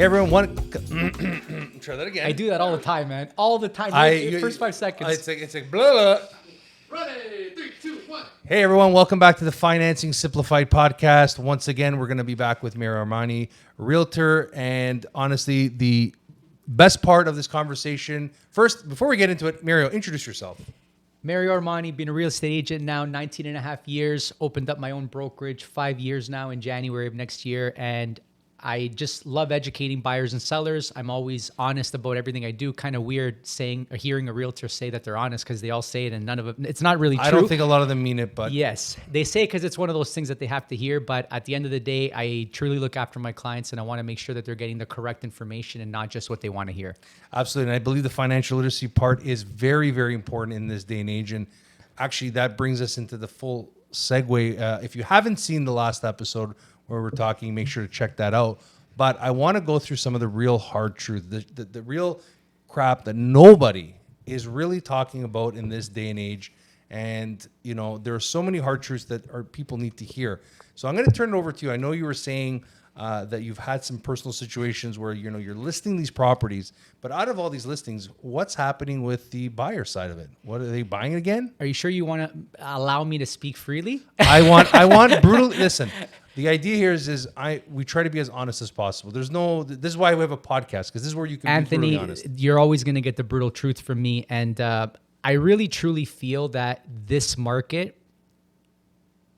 Hey everyone, try that again. I do that all the time, man. All the time. First 5 seconds. It's like blah, blah. Ready, 3, 2, 1. Hey everyone, welcome back to the Financing Simplified podcast. Once again, we're going to be back with Mario Armani Realtor, and honestly, the best part of this conversation. First, before we get into it, Mario, introduce yourself. Mario Armani, been a real estate agent now 19 and a half years, opened up my own brokerage 5 years now in January of next year. And I just love educating buyers and sellers. I'm always honest about everything I do. Kind of weird saying or hearing a realtor say that they're honest because they all say it and none of it. It's not really true. I don't think a lot of them mean it, but yes, they say it because it's one of those things that they have to hear. But at the end of the day, I truly look after my clients and I want to make sure that they're getting the correct information and not just what they want to hear. Absolutely. And I believe the financial literacy part is very, very important in this day and age. And actually, that brings us into the full segue. If you haven't seen the last episode where we're talking, make sure to check that out. But I want to go through some of the real hard truth, the real crap that nobody is really talking about in this day and age. And, you know, there are so many hard truths that people need to hear. So I'm going to turn it over to you. I know you were saying that you've had some personal situations where, you know, you're listing these properties, but out of all these listings, what's happening with the buyer side of it? What are they buying again? Are you sure you want to allow me to speak freely? I want brutal. Listen, the idea here is we try to be as honest as possible. This is why we have a podcast, because this is where you can Anthony, be brutally honest. You're always going to get the brutal truth from me. And I really, truly feel that this market,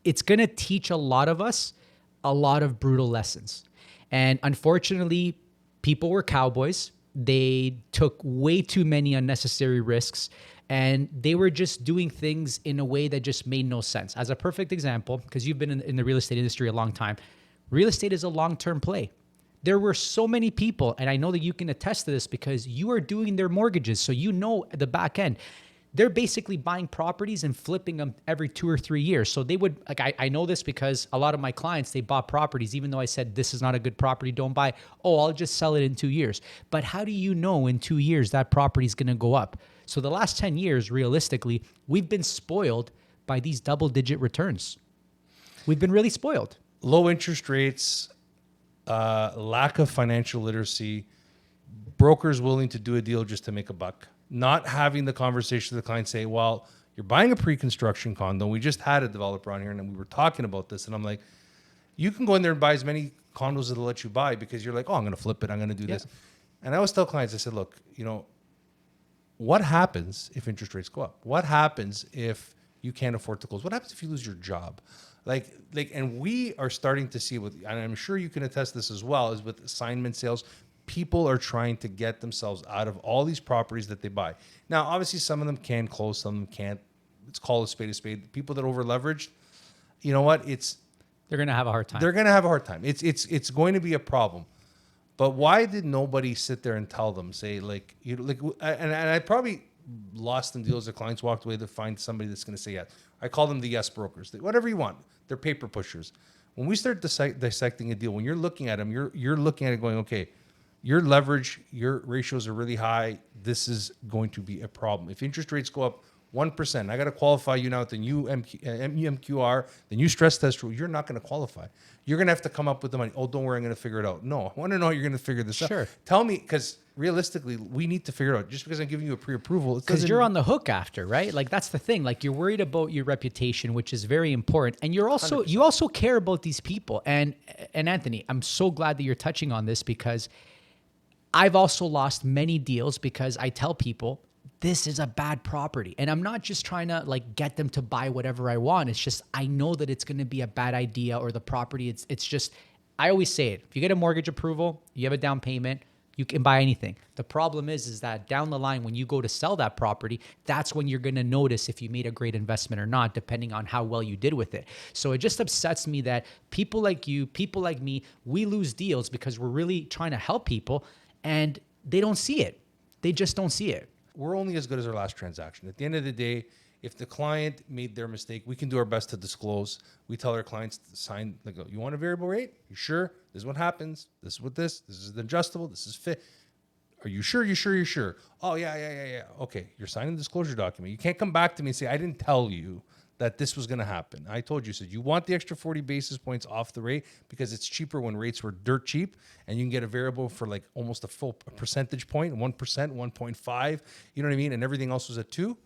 it's going to teach a lot of us a lot of brutal lessons. And unfortunately, people were cowboys. They took way too many unnecessary risks, and they were just doing things in a way that just made no sense. As a perfect example, because you've been in the real estate industry a long time, real estate is a long-term play. There were so many people, and I know that you can attest to this because you are doing their mortgages, so you know at the back end. They're basically buying properties and flipping them every 2 or 3 years. So they would, like, I know this because a lot of my clients, they bought properties, even though I said, this is not a good property, don't buy. Oh, I'll just sell it in 2 years. But how do you know in 2 years that property is going to go up? So the last 10 years, realistically, we've been spoiled by these double-digit returns. We've been really spoiled. Low interest rates, lack of financial literacy, brokers willing to do a deal just to make a buck. Not having the conversation with the client say, well, you're buying a pre-construction condo. We just had a developer on here and we were talking about this. And I'm like, you can go in there and buy as many condos as they'll let you buy because you're like, oh, I'm going to flip it. I'm going to do this. And I always tell clients, I said, look, you know, what happens if interest rates go up? What happens if you can't afford to close? What happens if you lose your job? And we are starting to see and I'm sure you can attest this as well, is with assignment sales. People are trying to get themselves out of all these properties that they buy. Now, obviously, some of them can close, some of them can't. Let's call a spade a spade. People that over leveraged, you know what? They're going to have a hard time. They're going to have a hard time. It's going to be a problem. But why did nobody sit there and tell them? Say and I probably lost in deals. The clients walked away to find somebody that's going to say yes. I call them the yes brokers. Whatever you want. They're paper pushers. When we start dissecting a deal, when you're looking at them, you're looking at it going, okay, your leverage, your ratios are really high. This is going to be a problem. If interest rates go up 1%, I got to qualify you now with the new MQR, the new stress test rule. You're not going to qualify. You're going to have to come up with the money. Oh, don't worry, I'm going to figure it out. No, I want to know how you're going to figure this out. Sure. Tell me, because realistically, we need to figure it out. Just because I'm giving you a pre-approval, because you're on the hook after, right? Like, that's the thing. Like, you're worried about your reputation, which is very important, and you also care about these people. And Anthony, I'm so glad that you're touching on this because I've also lost many deals because I tell people this is a bad property. And I'm not just trying to get them to buy whatever I want. It's just I know that it's going to be a bad idea, or the property, it's just, I always say it. If you get a mortgage approval, you have a down payment, you can buy anything. The problem is that down the line, when you go to sell that property, that's when you're going to notice if you made a great investment or not, depending on how well you did with it. So it just upsets me that people like you, people like me, we lose deals because we're really trying to help people and they don't see it. They just don't see it. We're only as good as our last transaction. At the end of the day, if the client made their mistake, we can do our best to disclose. We tell our clients to sign, you want a variable rate? You sure? This is what happens. This is what this is the adjustable. This is fit. Are you sure? You sure? Oh, yeah. Okay, you're signing the disclosure document. You can't come back to me and say, I didn't tell you that this was going to happen. I told you, so you want the extra 40 basis points off the rate because it's cheaper when rates were dirt cheap, and you can get a variable for like almost a full percentage point, 1%, 1.5, you know what I mean? And everything else was at 2.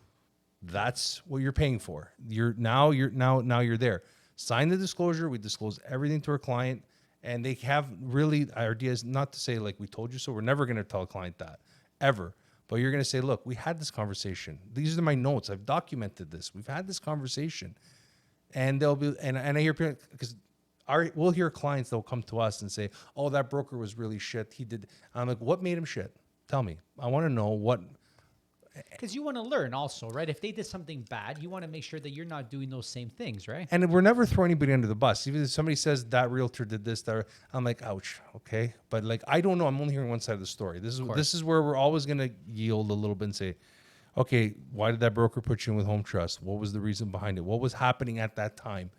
That's what you're paying for. You're there. Sign the disclosure. We disclose everything to our client, and they have really ideas, not to say like we told you so. We're never going to tell a client that ever. But you're going to say, look, we had this conversation. These are my notes. I've documented this. We've had this conversation. And they'll be, and I hear people, because we'll hear clients that will come to us and say, oh, that broker was really shit. He did. I'm like, what made him shit? Tell me. I want to know what. Because you want to learn also, right? If they did something bad, you want to make sure that you're not doing those same things, right? And we're never throwing anybody under the bus. Even if somebody says that realtor did this, that, I'm like, ouch, okay. But like, I don't know. I'm only hearing one side of the story. This is where we're always going to yield a little bit and say, okay, why did that broker put you in with Home Trust? What was the reason behind it? What was happening at that time?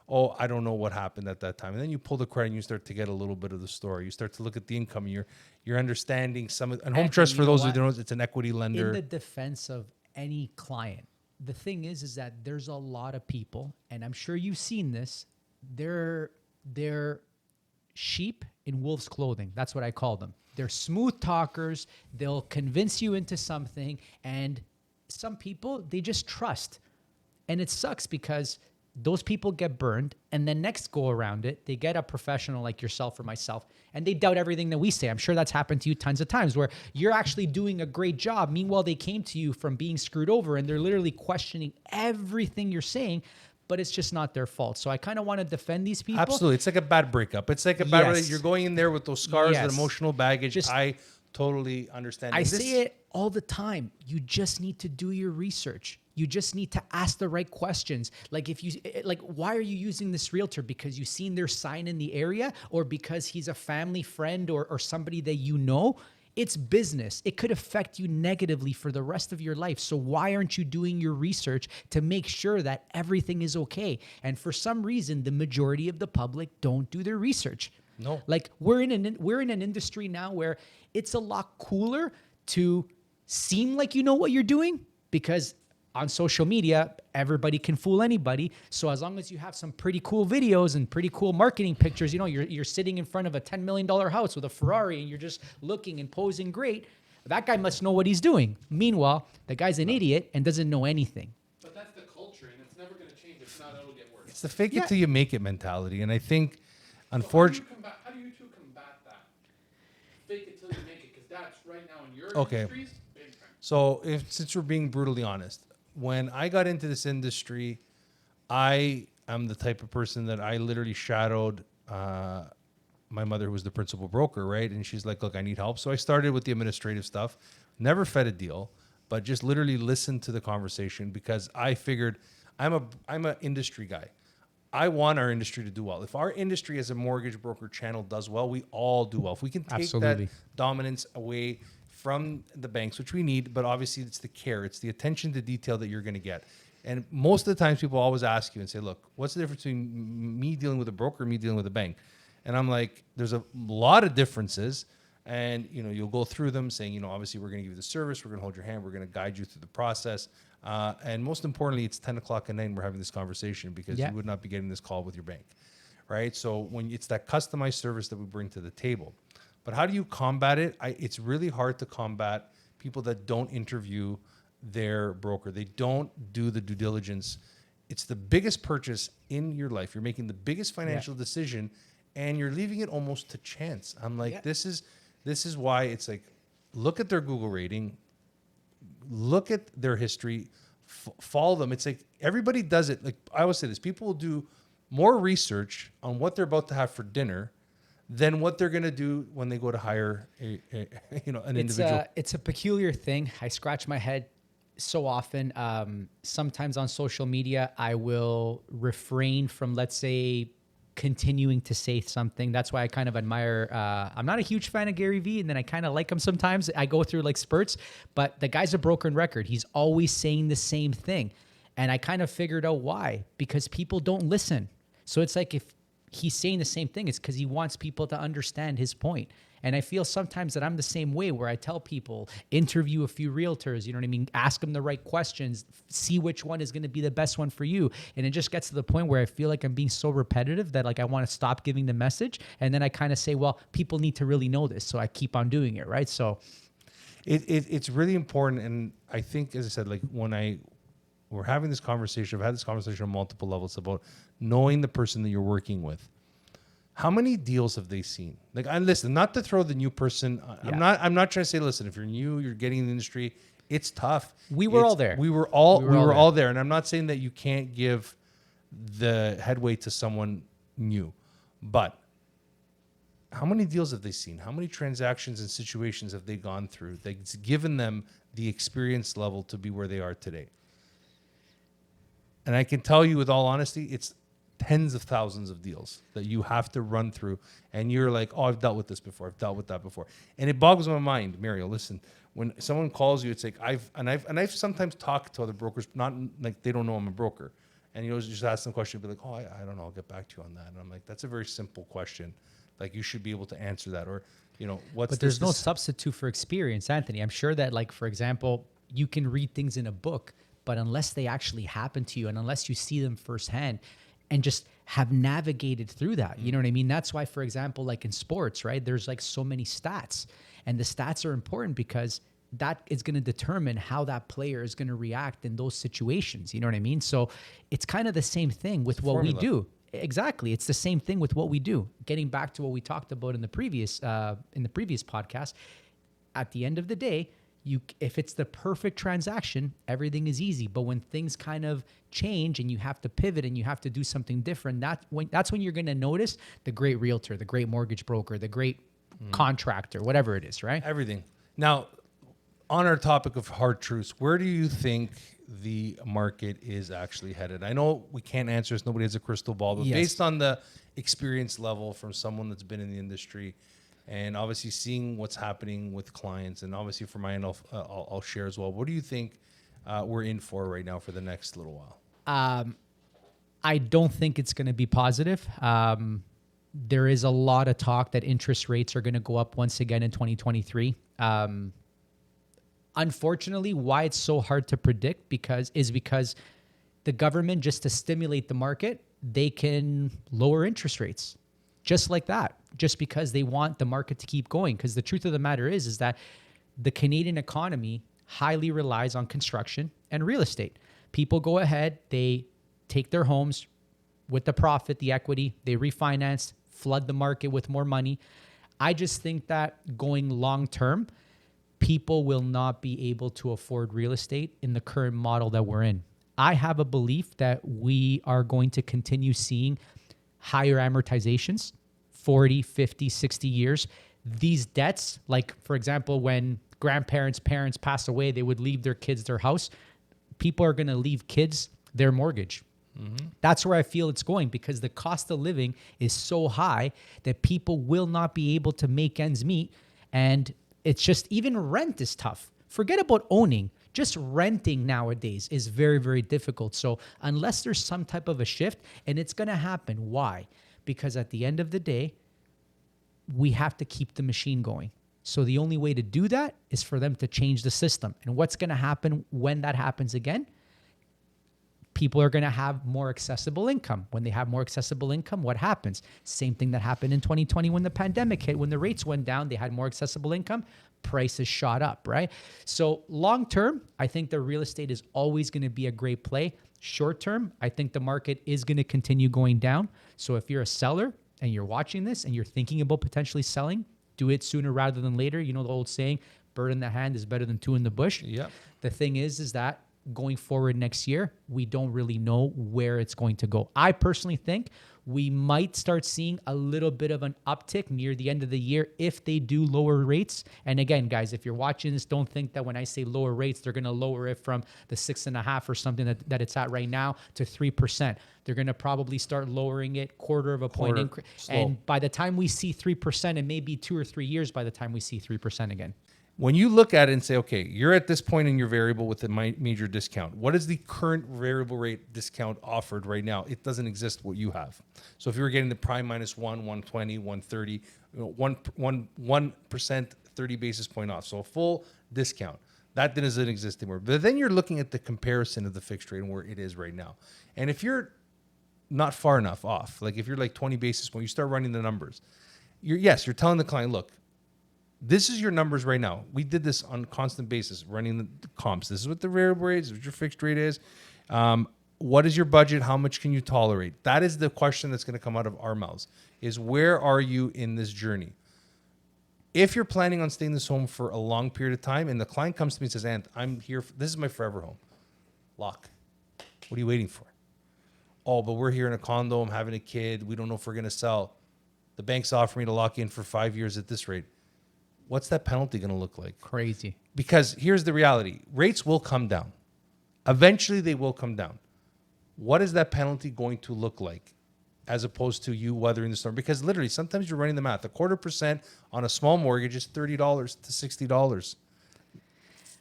Oh, I don't know what happened at that time. And then you pull the credit and you start to get a little bit of the story. You start to look at the income. You're understanding some of, and Home Trust, for those who don't know, it's an equity lender. In the defense of any client, the thing is that there's a lot of people, and I'm sure you've seen this, they're sheep in wolf's clothing. That's what I call them. They're smooth talkers. They'll convince you into something, and some people, they just trust. And it sucks because those people get burned, and then next go around it, they get a professional like yourself or myself, and they doubt everything that we say. I'm sure that's happened to you tons of times where you're actually doing a great job. Meanwhile, they came to you from being screwed over, and they're literally questioning everything you're saying, but it's just not their fault. So I kind of want to defend these people. Absolutely. It's like a bad breakup. It's like a bad, Yes. you're going in there with those scars and Yes. emotional baggage. I totally understand. I say it all the time. You just need to do your research. You just need to ask the right questions. Like why are you using this realtor? Because you've seen their sign in the area, or because he's a family friend or somebody that you know? It's business. It could affect you negatively for the rest of your life. So why aren't you doing your research to make sure that everything is okay? And for some reason, the majority of the public don't do their research. No. Like we're in an industry now where it's a lot cooler to seem like you know what you're doing, because on social media, everybody can fool anybody. So as long as you have some pretty cool videos and pretty cool marketing pictures, you know, you're sitting in front of a $10 million house with a Ferrari and you're just looking and posing great, that guy must know what he's doing. Meanwhile, the guy's an idiot and doesn't know anything. But that's the culture, and it's never going to change. If not, it'll get worse. It's the fake it till you make it mentality. And I think, How unfortunately, do you two combat that? Fake it till you make it, because that's right now in your Okay. industries, big time. so since we're being brutally honest, when I got into this industry, I am the type of person that I literally shadowed my mother, who was the principal broker, right? And she's like, look, I need help. So I started with the administrative stuff, never fed a deal, but just literally listened to the conversation, because I figured I'm an industry guy. I want our industry to do well. If our industry as a mortgage broker channel does well, we all do well. If we can take Absolutely. that dominance away from the banks, which we need, but obviously it's the care, it's the attention to detail that you're going to get. And most of the times people always ask you and say, look, what's the difference between me dealing with a broker and me dealing with a bank? And I'm like, there's a lot of differences. And, you know, you'll go through them saying, you know, obviously we're going to give you the service, we're going to hold your hand, we're going to guide you through the process. And most importantly, it's 10 o'clock at night and we're having this conversation, because Yeah. you would not be getting this call with your bank, right? So when it's that customized service that we bring to the table. But how do you combat it? It's really hard to combat people that don't interview their broker. They don't do the due diligence. It's the biggest purchase in your life. You're making the biggest financial decision, and you're leaving it almost to chance. I'm like, Yeah. this is why it's like, look at their Google rating, look at their history, follow them. It's like everybody does it. Like I always say this, people will do more research on what they're about to have for dinner than what they're going to do when they go to hire an individual. It's a peculiar thing. I scratch my head so often. Sometimes on social media, I will refrain from, let's say, continuing to say something. That's why I kind of admire, I'm not a huge fan of Gary Vee, and then I kind of like him sometimes. I go through like spurts, but the guy's a broken record. He's always saying the same thing. And I kind of figured out why, because people don't listen. So it's like, if he's saying the same thing, it's because he wants people to understand his point. And I feel sometimes that I'm the same way, where I tell people, interview a few realtors, you know what I mean? Ask them the right questions, see which one is going to be the best one for you. And it just gets to the point where I feel like I'm being so repetitive that like I want to stop giving the message. And then I kind of say, well, people need to really know this. So I keep on doing it, right? So it's really important. And I think, as I said, like we're having this conversation, I've had this conversation on multiple levels about knowing the person that you're working with. How many deals have they seen? Like, I listen, not to throw the new person. I'm not trying to say, listen, if you're new, you're getting in the industry, it's tough. We were all there. We were all there. And I'm not saying that you can't give the headway to someone new, but how many deals have they seen? How many transactions and situations have they gone through that's given them the experience level to be where they are today? And I can tell you with all honesty, it's tens of thousands of deals that you have to run through. And you're like, oh, I've dealt with this before. I've dealt with that before. And it boggles my mind, Mario, listen, when someone calls you, it's like, I've sometimes talked to other brokers, not like they don't know I'm a broker. And you just ask them a question, be like, oh, I don't know, I'll get back to you on that. And I'm like, that's a very simple question. Like, you should be able to answer that. Or, you know, But there's no substitute for experience, Anthony. I'm sure that, like, for example, you can read things in a book, but unless they actually happen to you and unless you see them firsthand and just have navigated through that, you know what I mean? That's why, for example, like in sports, right, there's like so many stats, and the stats are important because that is going to determine how that player is going to react in those situations. You know what I mean? So it's kind of the same thing with what we do. Exactly. It's the same thing with what we do. Getting back to what we talked about in the previous podcast, at the end of the day, if it's the perfect transaction, everything is easy. But when things kind of change and you have to pivot and you have to do something different, that's when you're going to notice the great realtor, the great mortgage broker, the great contractor, whatever it is, right? Everything. Now, on our topic of hard truths, where do you think the market is actually headed? I know we can't answer this. Nobody has a crystal ball, but based on the experience level from someone that's been in the industry, and obviously seeing what's happening with clients, and obviously for my end, I'll share as well. What do you think we're in for right now for the next little while? I don't think it's going to be positive. There is a lot of talk that interest rates are going to go up once again in 2023. Unfortunately, why it's so hard to predict because the government, just to stimulate the market, they can lower interest rates just like that, just because they want the market to keep going. Because the truth of the matter is that the Canadian economy highly relies on construction and real estate. People go ahead, they take their homes with the profit, the equity, they refinance, flood the market with more money. I just think that going long term, people will not be able to afford real estate in the current model that we're in. I have a belief that we are going to continue seeing higher amortizations, 40, 50, 60 years. These debts, like, for example, when parents pass away, they would leave their kids their house. People are going to leave kids their mortgage. Mm-hmm. That's where I feel it's going, because the cost of living is so high that people will not be able to make ends meet. And it's just, even rent is tough. Forget about owning. Just renting nowadays is very, very difficult. So unless there's some type of a shift, and it's going to happen. Why? Because at the end of the day, we have to keep the machine going. So the only way to do that is for them to change the system. And what's going to happen when that happens again? People are going to have more accessible income. When they have more accessible income, what happens? Same thing that happened in 2020 when the pandemic hit. When the rates went down, they had more accessible income. Prices shot up, right? So long term, I think the real estate is always going to be a great play. Short term, I think the market is going to continue going down. So if you're a seller and you're watching this and you're thinking about potentially selling, do it sooner rather than later. You know the old saying, bird in the hand is better than two in the bush. Yeah. The thing is that going forward next year, we don't really know where it's going to go. I personally think we might start seeing a little bit of an uptick near the end of the year if they do lower rates. And again, guys, if you're watching this, don't think that when I say lower rates, they're going to lower it from the 6.5 or something that it's at right now to 3%. They're going to probably start lowering it quarter of a point increase. And by the time we see 3%, it may be 2 or 3 years by the time we see 3% again. When you look at it and say, okay, you're at this point in your variable with a major discount. What is the current variable rate discount offered right now? It doesn't exist what you have. So if you were getting the prime -1, 120, 130, 1%, 30 basis point off. So a full discount. That doesn't exist anymore. But then you're looking at the comparison of the fixed rate and where it is right now. And if you're not far enough off, like if you're like 20 basis points, you start running the numbers. You're telling the client, look, this is your numbers right now. We did this on a constant basis, running the comps. This is what the variable rate is, what your fixed rate is. What is your budget? How much can you tolerate? That is the question that's going to come out of our mouths, is where are you in this journey? If you're planning on staying in this home for a long period of time and the client comes to me and says, Ant, I'm here, this is my forever home. Lock. What are you waiting for? Oh, but we're here in a condo. I'm having a kid. We don't know if we're going to sell. The bank's offering me to lock in for 5 years at this rate. What's that penalty going to look like? Crazy. Because here's the reality. Rates will come down. Eventually, they will come down. What is that penalty going to look like as opposed to you weathering the storm? Because literally, sometimes you're running the math. 0.25% on a small mortgage is $30 to $60.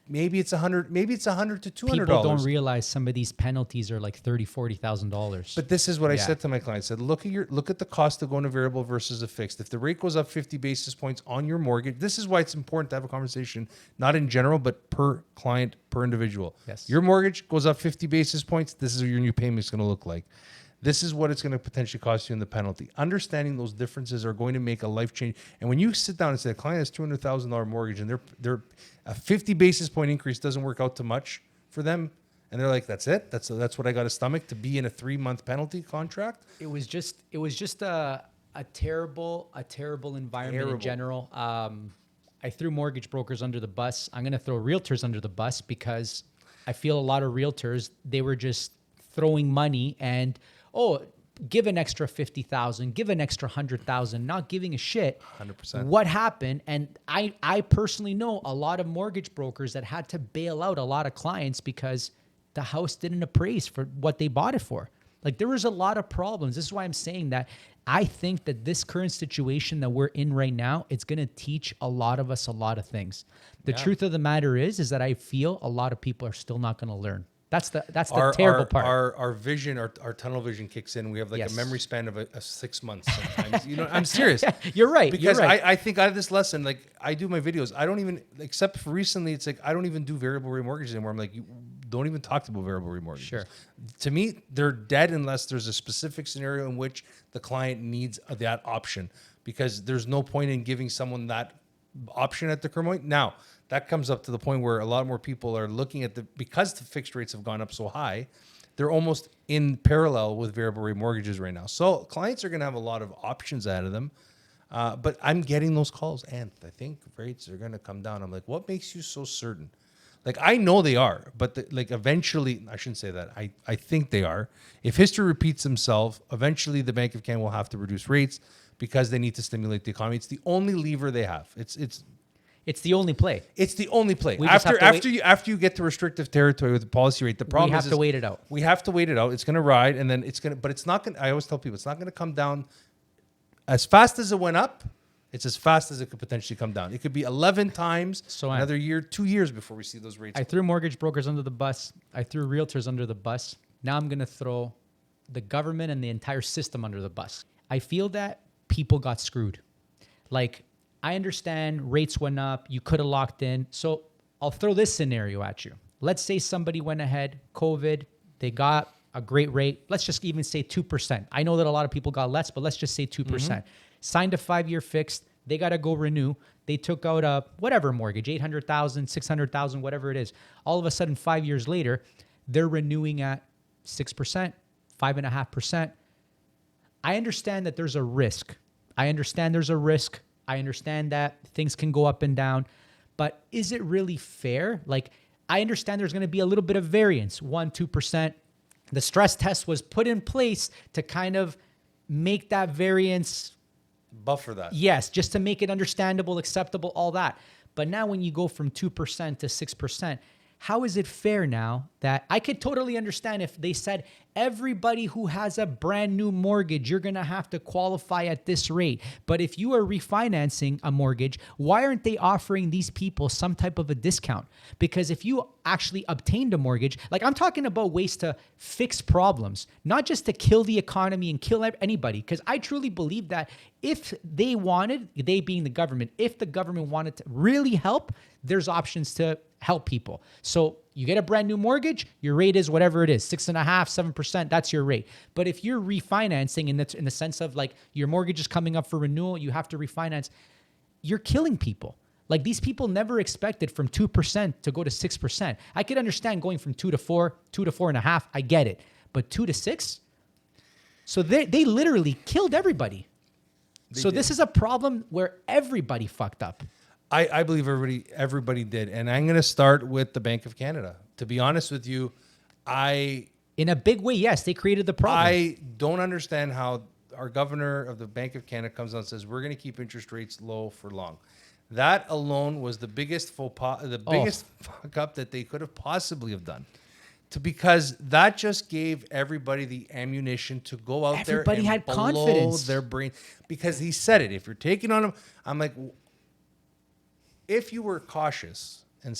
Maybe it's $100. Maybe it's $100 to $200. People don't realize some of these penalties are like $30,000-$40,000. But this is what I said to my client. I said, look at the cost of going to variable versus a fixed. If the rate goes up 50 basis points on your mortgage, this is why it's important to have a conversation, not in general, but per client, per individual. Yes. Your mortgage goes up 50 basis points. This is what your new payment is going to look like. This is what it's going to potentially cost you in the penalty. Understanding those differences are going to make a life change. And when you sit down and say a client has $200,000 mortgage and they're a 50 basis point increase doesn't work out too much for them, and they're like, "That's it. That's what I got to stomach to be in a 3-month penalty contract." It was just a terrible environment in general. I threw mortgage brokers under the bus. I'm going to throw realtors under the bus because I feel a lot of realtors, they were just throwing money and, give an extra 50,000, give an extra 100,000, not giving a shit. 100%. What happened? And I personally know a lot of mortgage brokers that had to bail out a lot of clients because the house didn't appraise for what they bought it for. Like, there was a lot of problems. This is why I'm saying that I think that this current situation that we're in right now, it's going to teach a lot of us a lot of things. The truth of the matter is that I feel a lot of people are still not going to learn. That's the terrible part. Our vision, our tunnel vision kicks in. We have like Yes. a memory span of a 6 months sometimes. I'm serious. You're right. Because you're right. I think out of this lesson, like I do my videos, I don't even, except for recently, it's like I don't even do variable rate mortgages anymore. I'm like, you don't even talk about variable rate mortgages. Sure. To me, they're dead unless there's a specific scenario in which the client needs that option, because there's no point in giving someone that option at the current point. Now, that comes up to the point where a lot more people are looking at because the fixed rates have gone up so high, they're almost in parallel with variable rate mortgages right now. So clients are going to have a lot of options out of them. But I'm getting those calls, and I think rates are going to come down. I'm like, what makes you so certain? Like, I know they are, but eventually, I shouldn't say that. I think they are. If history repeats themselves, eventually the Bank of Canada will have to reduce rates because they need to stimulate the economy. It's the only lever they have. It's the only play. It's the only play. We just have to After you get to restrictive territory with the policy rate, the problem We have to wait it out. We have to wait it out. It's going to ride, and then but it's not going to, I always tell people, it's not going to come down as fast as it went up. It's as fast as it could potentially come down. It could be 11 times, another year, 2 years before we see those rates. I threw mortgage brokers under the bus. I threw realtors under the bus. Now I'm going to throw the government and the entire system under the bus. I feel that people got screwed. Like, I understand rates went up. You could have locked in. So I'll throw this scenario at you. Let's say somebody went ahead, COVID, they got a great rate. Let's just even say 2%. I know that a lot of people got less, but let's just say 2%. Signed a 5-year fixed. They got to go renew. They took out a whatever mortgage, 800,000, 600,000, whatever it is. All of a sudden, 5 years later, they're renewing at 6%, 5.5%. I understand that there's a risk. I understand that things can go up and down, but is it really fair? Like, I understand there's going to be a little bit of variance, 1-2%. The stress test was put in place to kind of make that variance buffer that. Yes, just to make it understandable, acceptable, all that. But now when you go from 2% to 6%, how is it fair now that I could totally understand if they said everybody who has a brand new mortgage, you're going to have to qualify at this rate. But if you are refinancing a mortgage, why aren't they offering these people some type of a discount? Because if you actually obtained a mortgage, like I'm talking about ways to fix problems, not just to kill the economy and kill anybody. Because I truly believe that if they wanted, they being the government, if the government wanted to really help, there's options to help people. So you get a brand new mortgage, your rate is whatever it is, 6.5%, 7%, that's your rate. But if you're refinancing in the sense of like your mortgage is coming up for renewal, you have to refinance, you're killing people. Like these people never expected from 2% to go to 6%. I could understand going from 2 to 4, 2 to 4.5, I get it. But 2 to 6? So they literally killed everybody. So this is a problem where everybody fucked up. I believe everybody did. And I'm going to start with the Bank of Canada. To be honest with you, in a big way, yes, they created the problem. I don't understand how our governor of the Bank of Canada comes out and says, we're going to keep interest rates low for long. That alone was the biggest faux pas, the biggest fuck up that they could have possibly have done. Because that just gave everybody the ammunition to go out there and had blow confidence. their brain. Because he said it. If you're taking on him, I'm like, if you were cautious, and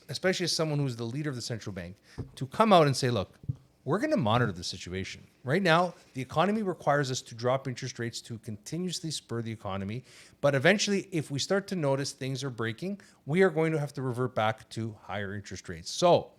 especially as someone who's the leader of the central bank, to come out and say, look, we're going to monitor the situation. Right now, the economy requires us to drop interest rates to continuously spur the economy. But eventually, if we start to notice things are breaking, we are going to have to revert back to higher interest rates. So,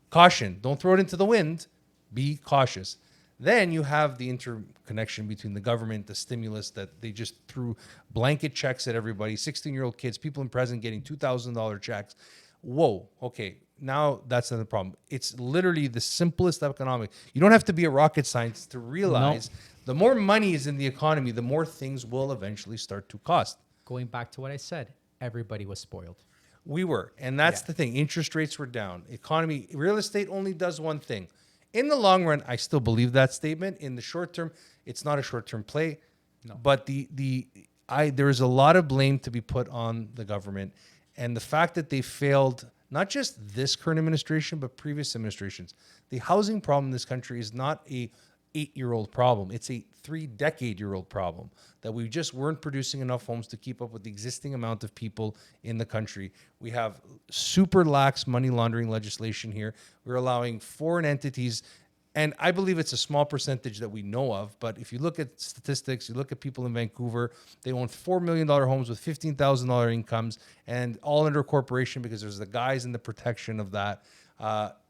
caution, don't throw it into the wind. Be cautious. Then you have the interconnection between the government, the stimulus that they just threw blanket checks at everybody, 16-year-old kids, people in prison getting $2,000 checks. Whoa, okay, now that's not the problem. It's literally the simplest economic. You don't have to be a rocket scientist to realize the more money is in the economy, the more things will eventually start to cost. Going back to what I said, everybody was spoiled. We were, and that's the thing. Interest rates were down. Economy, real estate only does one thing. In the long run, I still believe that statement. In the short term, it's not a short-term play. No. But there is a lot of blame to be put on the government. And the fact that they failed, not just this current administration, but previous administrations. The housing problem in this country is not a 8-year-old problem. It's a 3-decade-year-old problem that we just weren't producing enough homes to keep up with the existing amount of people in the country. We have super lax money laundering legislation here. We're allowing foreign entities, and I believe it's a small percentage that we know of, but if you look at statistics, you look at people in Vancouver, they own $4 million homes with $15,000 incomes, and all under a corporation because there's the guys and the protection of that.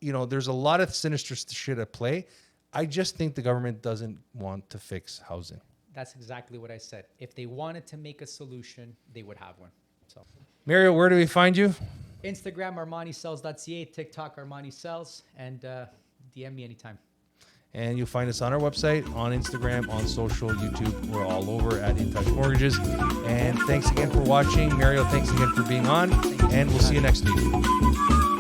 There's a lot of sinister shit at play. I just think the government doesn't want to fix housing. That's exactly what I said. If they wanted to make a solution, they would have one. So, Mario, where do we find you? Instagram, ArmaniSells.ca, TikTok, Armani Sells, and DM me anytime. And you'll find us on our website, on Instagram, on social, YouTube. We're all over at In Touch Mortgages. And thanks again for watching. Mario, thanks again for being on. And we'll see you next week.